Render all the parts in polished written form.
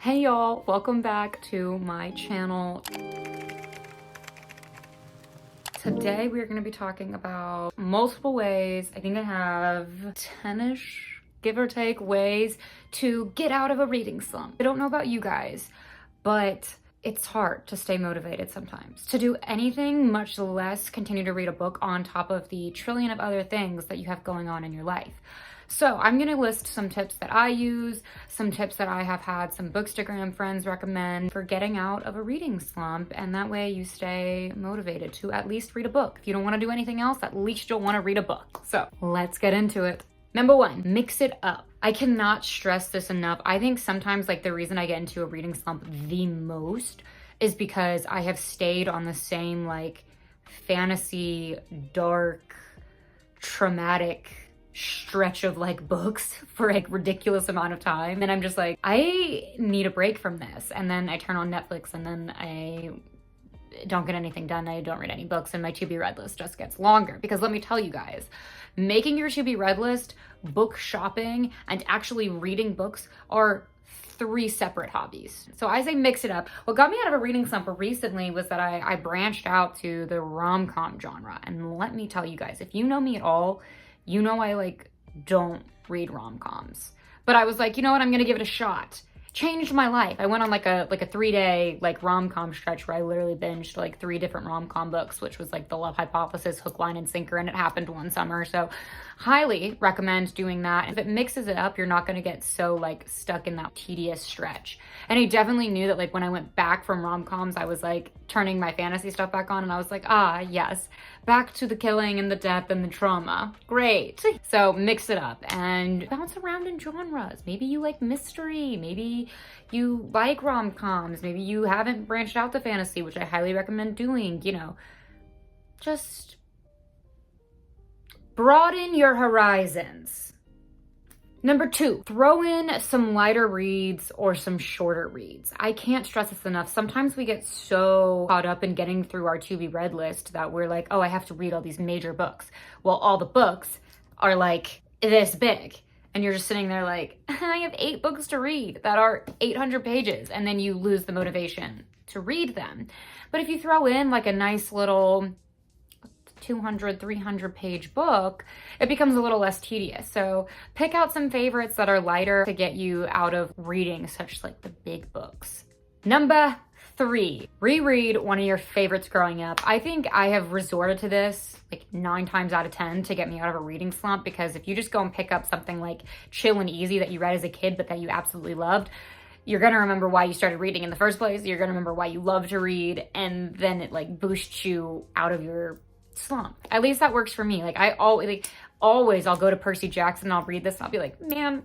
Hey y'all, welcome back to my channel. Today we're going to be talking about multiple ways, I think I have 10-ish, give or take, ways to get out of a reading slump. I don't know about you guys, but it's hard to stay motivated sometimes, to do anything, much less continue to read a book on top of the trillion of other things that you have going on in your life. So I'm gonna list some tips that I use, some tips that I have had some Bookstagram friends recommend for getting out of a reading slump, and that way you stay motivated to at least read a book. If you don't wanna do anything else, at least you'll wanna read a book. So let's get into it. Number one, mix it up. I cannot stress this enough. I think sometimes the reason I get into a reading slump the most is because I have stayed on the same fantasy, dark, traumatic stretch of books for ridiculous amount of time, and I'm just I need a break from this, and then I turn on Netflix and then I don't get anything done. I don't read any books, and my to be read list just gets longer. Because let me tell you guys, making your to be read list, book shopping, and actually reading books are 3 separate hobbies. So I say mix it up. What got me out of a reading slump recently was that I branched out to the rom-com genre, and let me tell you guys, if you know me at all, you know I don't read rom-coms. But I was you know what, I'm gonna give it a shot. Changed my life. I went on a 3-day rom-com stretch where I literally binged 3 different rom-com books, which was The Love Hypothesis, Hook, Line, and Sinker, and it happened one summer. So highly recommend doing that. If it mixes it up, you're not gonna get so stuck in that tedious stretch. And I definitely knew that when I went back from rom-coms, I was turning my fantasy stuff back on, and I was ah, yes, back to the killing and the death and the trauma. Great. So mix it up and bounce around in genres. Maybe you like mystery, maybe you like rom-coms, maybe you haven't branched out to fantasy, which I highly recommend doing. Just broaden your horizons. Number 2, throw in some lighter reads or some shorter reads. I can't stress this enough. Sometimes we get so caught up in getting through our to be read list that we're oh, I have to read all these major books. Well, all the books are this big. And you're just sitting there I have 8 books to read that are 800 pages. And then you lose the motivation to read them. But if you throw in a nice little 200, 300 page book, it becomes a little less tedious. So pick out some favorites that are lighter to get you out of reading such the big books. Number 3, reread one of your favorites growing up. I think I have resorted to this 9 times out of 10 to get me out of a reading slump, because if you just go and pick up something Chill and Easy that you read as a kid but that you absolutely loved, you're gonna remember why you started reading in the first place, you're gonna remember why you love to read, and then it boosts you out of your slump. At least that works for me. I always I'll go to Percy Jackson and I'll read this and I'll be man,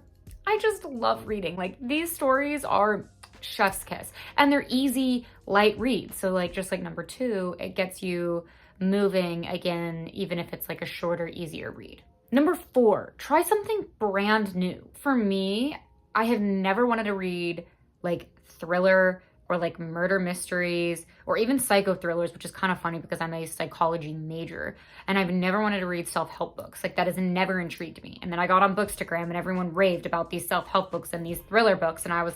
I just love reading. These stories are chef's kiss, and they're easy, light reads. So just number 2, it gets you moving again, even if it's a shorter, easier read. Number 4, try something brand new. For me, I have never wanted to read thriller or murder mysteries or even psycho thrillers, which is kind of funny because I'm a psychology major, and I've never wanted to read self-help books. That has never intrigued me. And then I got on Bookstagram and everyone raved about these self-help books and these thriller books, and I was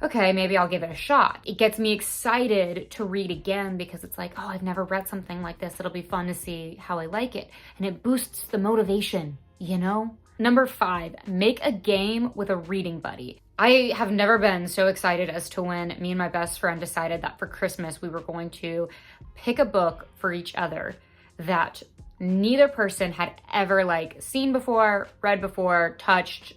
okay, maybe I'll give it a shot. It gets me excited to read again because it's oh, I've never read something like this. It'll be fun to see how I like it. And it boosts the motivation, you know? Number 5, make a game with a reading buddy. I have never been so excited as to when me and my best friend decided that for Christmas we were going to pick a book for each other that neither person had ever seen before, read before, touched,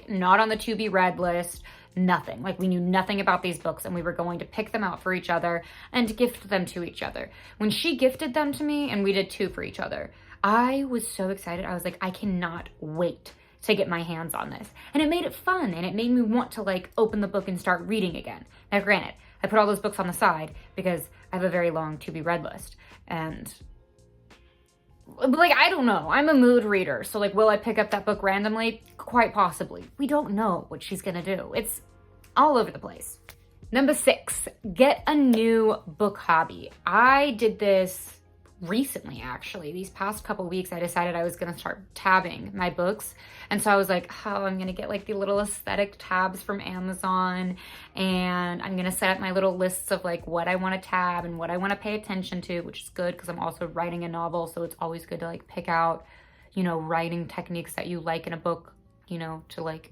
not on the to be read list, nothing. We knew nothing about these books, and we were going to pick them out for each other and gift them to each other. When she gifted them to me, and we did 2 for each other, I was so excited. I was I cannot wait to get my hands on this. And it made it fun, and it made me want to open the book and start reading again. Now granted, I put all those books on the side because I have a very long to be read list, and I don't know, I'm a mood reader, so will I pick up that book randomly? Quite possibly. We don't know what she's gonna do. It's all over the place. Number 6, get a new book hobby. I did this recently, actually, these past couple weeks, I decided I was gonna start tabbing my books. And so I was like, oh, I'm gonna get like the little aesthetic tabs from Amazon, and I'm gonna set up my little lists of like what I wanna tab and what I wanna pay attention to, which is good because I'm also writing a novel. So it's always good to like pick out, you know, writing techniques that you like in a book, you know, to like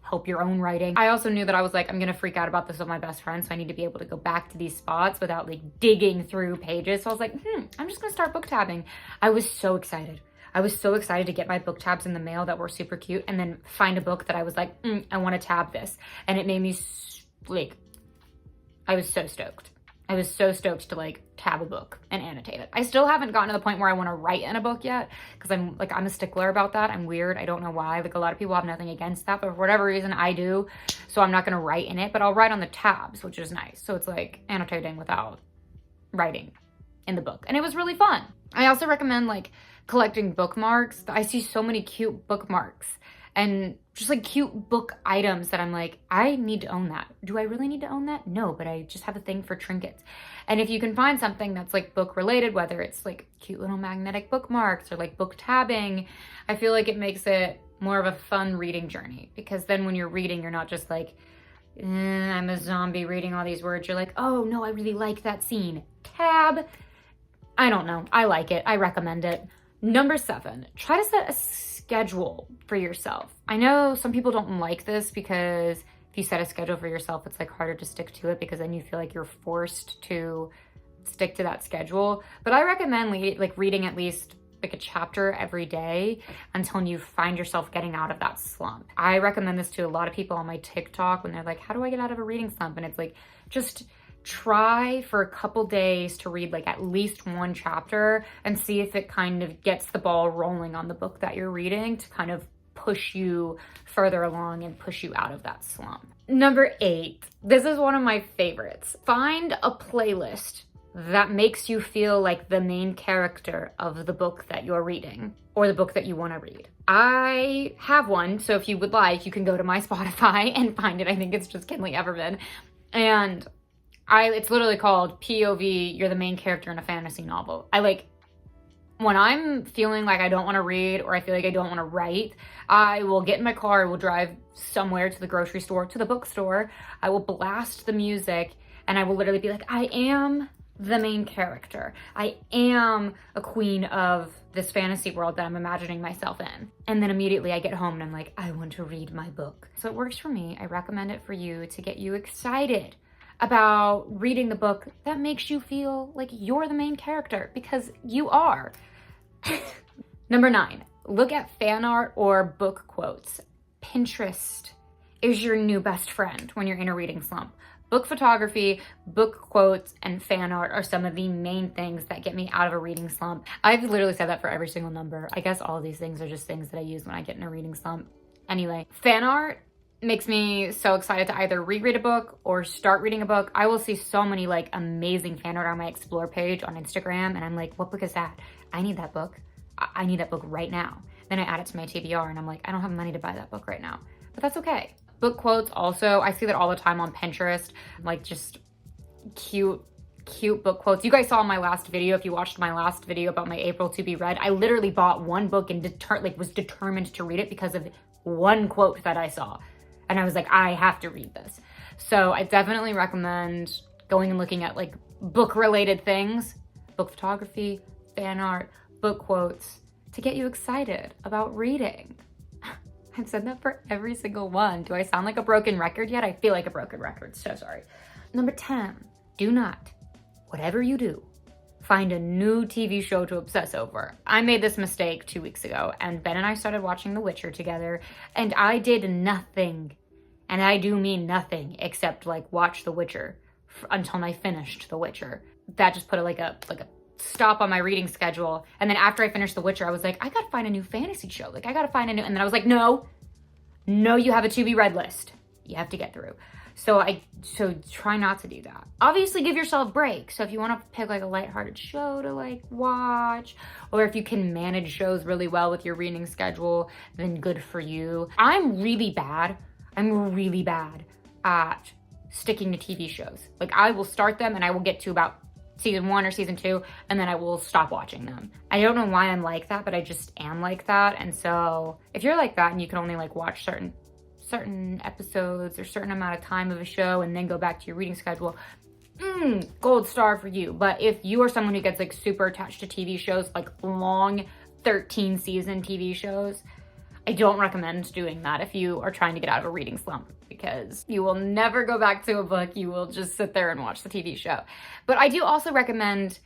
help your own writing. I also knew that I was like, I'm gonna freak out about this with my best friend, so I need to be able to go back to these spots without like digging through pages. So I was like, I'm just gonna start book tabbing. I was so excited. I was so excited to get my book tabs in the mail that were super cute, and then find a book that I was like, I wanna tab this. And it made me like, I was so stoked. I was so stoked to like tab a book and annotate it. I still haven't gotten to the point where I want to write in a book yet, because I'm a stickler about that. I'm weird. I don't know why. Like, a lot of people have nothing against that, but for whatever reason I do. So I'm not going to write in it, but I'll write on the tabs, which is nice. So it's like annotating without writing in the book. And it was really fun. I also recommend like collecting bookmarks. I see so many cute bookmarks and just like cute book items that I'm like, I need to own that. Do I really need to own that? No, but I just have a thing for trinkets. And if you can find something that's like book related, whether it's like cute little magnetic bookmarks or like book tabbing, I feel like it makes it more of a fun reading journey, because then when you're reading, you're not just like, I'm a zombie reading all these words. You're like, oh no, I really like that scene. Tab. I don't know. I like it. I recommend it. Number 7, try to set a schedule for yourself. I know some people don't like this, because if you set a schedule for yourself, it's like harder to stick to it, because then you feel like you're forced to stick to that schedule. But I recommend like reading at least like a chapter every day until you find yourself getting out of that slump. I recommend this to a lot of people on my TikTok when they're like, how do I get out of a reading slump? And it's like, just try for a couple days to read like at least one chapter and see if it kind of gets the ball rolling on the book that you're reading, to kind of push you further along and push you out of that slump. Number 8, this is one of my favorites. Find a playlist that makes you feel like the main character of the book that you're reading, or the book that you want to read. I have one, so if you would like, you can go to my Spotify and find it. I think it's just Kynley Everman. And it's literally called POV, you're the main character in a fantasy novel. When I'm feeling like I don't want to read, or I feel like I don't want to write, I will get in my car, I will drive somewhere to the grocery store, to the bookstore, I will blast the music, and I will literally be like, I am the main character. I am a queen of this fantasy world that I'm imagining myself in. And then immediately I get home and I'm like, I want to read my book. So it works for me. I recommend it for you to get you excited about reading the book that makes you feel like you're the main character, because you are. Number 9, look at fan art or book quotes. Pinterest is your new best friend when you're in a reading slump. Book photography, book quotes, and fan art are some of the main things that get me out of a reading slump. I've literally said that for every single number. I guess all of these things are just things that I use when I get in a reading slump. Anyway, fan art makes me so excited to either reread a book or start reading a book. I will see so many like amazing fan art on my Explore page on Instagram, and I'm like, what book is that? I need that book. I need that book right now. Then I add it to my TBR and I'm like, I don't have money to buy that book right now, but that's okay. Book quotes also, I see that all the time on Pinterest, like just cute book quotes. You guys saw my last video, if you watched my last video about my April to be read, I literally bought one book and was determined to read it because of one quote that I saw. And I was like, I have to read this. So I definitely recommend going and looking at like book related things, book photography, fan art, book quotes, to get you excited about reading. I've said that for every single one. Do I sound like a broken record yet? I feel like a broken record, so sorry. Number 10, do not, whatever you do, find a new TV show to obsess over. I made this mistake 2 weeks ago, and Ben and I started watching The Witcher together, and I did nothing, and I do mean nothing, except like watch The Witcher until I finished The Witcher. That just put a stop on my reading schedule. And then after I finished The Witcher, I was like, I gotta find a new fantasy show. Like, I gotta find a new, and then I was like, no, you have a to be read list you have to get through. So try not to do that. Obviously give yourself breaks. So if you want to pick like a lighthearted show to like watch, or if you can manage shows really well with your reading schedule, then good for you. I'm really bad at sticking to TV shows. Like, I will start them and I will get to about season 1 or season 2, and then I will stop watching them. I don't know why I'm like that, but I just am like that. And so if you're like that and you can only like watch certain episodes or certain amount of time of a show and then go back to your reading schedule, gold star for you. But if you are someone who gets like super attached to TV shows, like long 13 season TV shows, I don't recommend doing that if you are trying to get out of a reading slump, because you will never go back to a book. You will just sit there and watch the TV show. But I do also recommend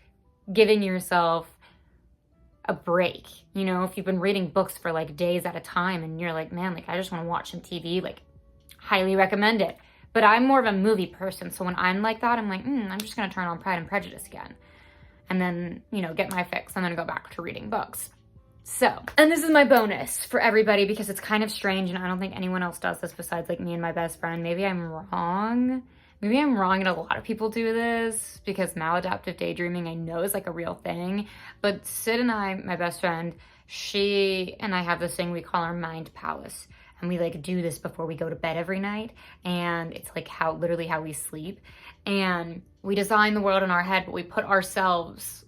giving yourself a break. You know, if you've been reading books for like days at a time and you're like, man, like I just want to watch some TV, like highly recommend it. But I'm more of a movie person. So when I'm like that, I'm like, I'm just going to turn on Pride and Prejudice again. And then, you know, get my fix and then go back to reading books. So, and this is my bonus for everybody because it's kind of strange and I don't think anyone else does this besides like me and my best friend. Maybe I'm wrong. Maybe I'm wrong and a lot of people do this because maladaptive daydreaming I know is like a real thing. But Sid and I, my best friend, she and I have this thing we call our mind palace. And we like do this before we go to bed every night. And it's like literally how we sleep. And we design the world in our head, but we put ourselves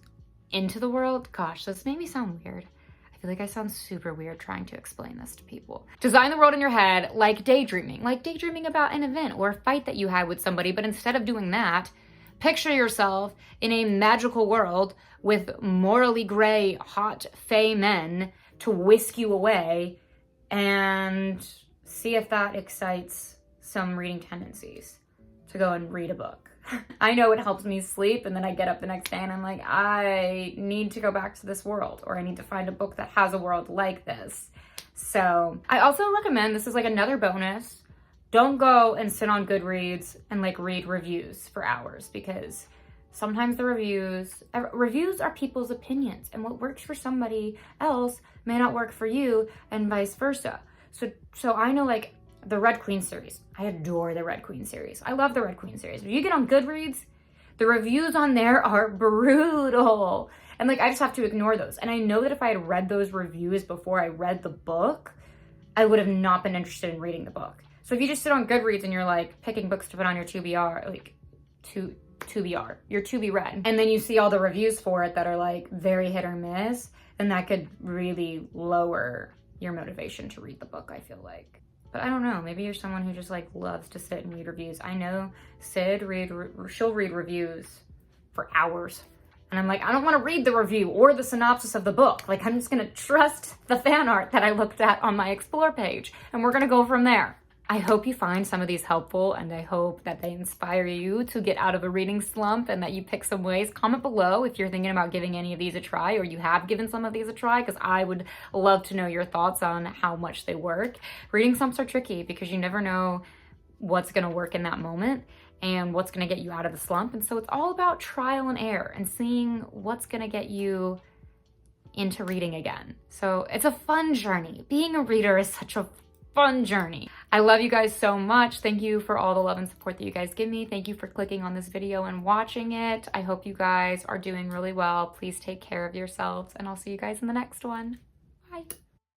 into the world. Gosh, this made me sound weird. I feel like I sound super weird trying to explain this to people. Design the world in your head like daydreaming about an event or a fight that you had with somebody. But instead of doing that, picture yourself in a magical world with morally gray, hot, fey men to whisk you away and see if that excites some reading tendencies to go and read a book. I know it helps me sleep, and then I get up the next day and I'm like, I need to go back to this world, or I need to find a book that has a world like this. So I also recommend, this is like another bonus, don't go and sit on Goodreads and like read reviews for hours, because sometimes the reviews are people's opinions, and what works for somebody else may not work for you, and vice versa. So I know like the Red Queen series. I adore the Red Queen series. I love the Red Queen series. If you get on Goodreads, the reviews on there are brutal. And like, I just have to ignore those. And I know that if I had read those reviews before I read the book, I would have not been interested in reading the book. So if you just sit on Goodreads and you're like picking books to put on your your to be read, and then you see all the reviews for it that are like very hit or miss, then that could really lower your motivation to read the book, I feel like. But I don't know, maybe you're someone who just like loves to sit and read reviews. I know Sid, she'll read reviews for hours. And I'm like, I don't want to read the review or the synopsis of the book. Like, I'm just going to trust the fan art that I looked at on my Explore page. And we're going to go from there. I hope you find some of these helpful, and I hope that they inspire you to get out of a reading slump and that you pick some ways. Comment below if you're thinking about giving any of these a try, or you have given some of these a try, because I would love to know your thoughts on how much they work. Reading slumps are tricky because you never know what's going to work in that moment and what's going to get you out of the slump. And so it's all about trial and error and seeing what's going to get you into reading again. So it's a fun journey. Being a reader is such a fun journey. I love you guys so much. Thank you for all the love and support that you guys give me. Thank you for clicking on this video and watching it. I hope you guys are doing really well. Please take care of yourselves, and I'll see you guys in the next one. Bye.